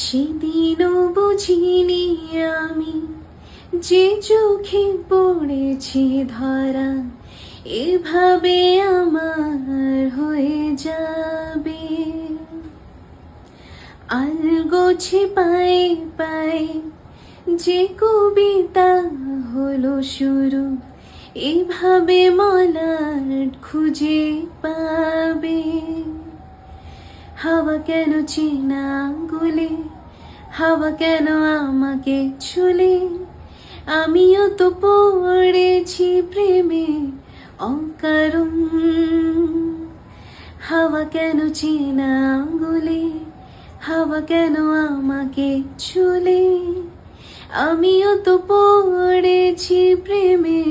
সেদিনও বুঝিনি আমি যে চোখে পড়েছি ধরা এভাবে আমার হয়ে যাবে। আলগোছে পায়ে পায়ে যে কবিতা হলো শুরু, এভাবে মলাট খুঁজে পাবে। হাওয়া কেন চেনা আঙ্গুলে, হাওয়া কেন আমাকে ছুলে, আমিও তো পড়েছি প্রেমে অকারণ। হাওয়া কেন চেনা আঙ্গুলে, হাওয়া কেন আমাকে ছুলে, আমিও তো পড়েছি প্রেমে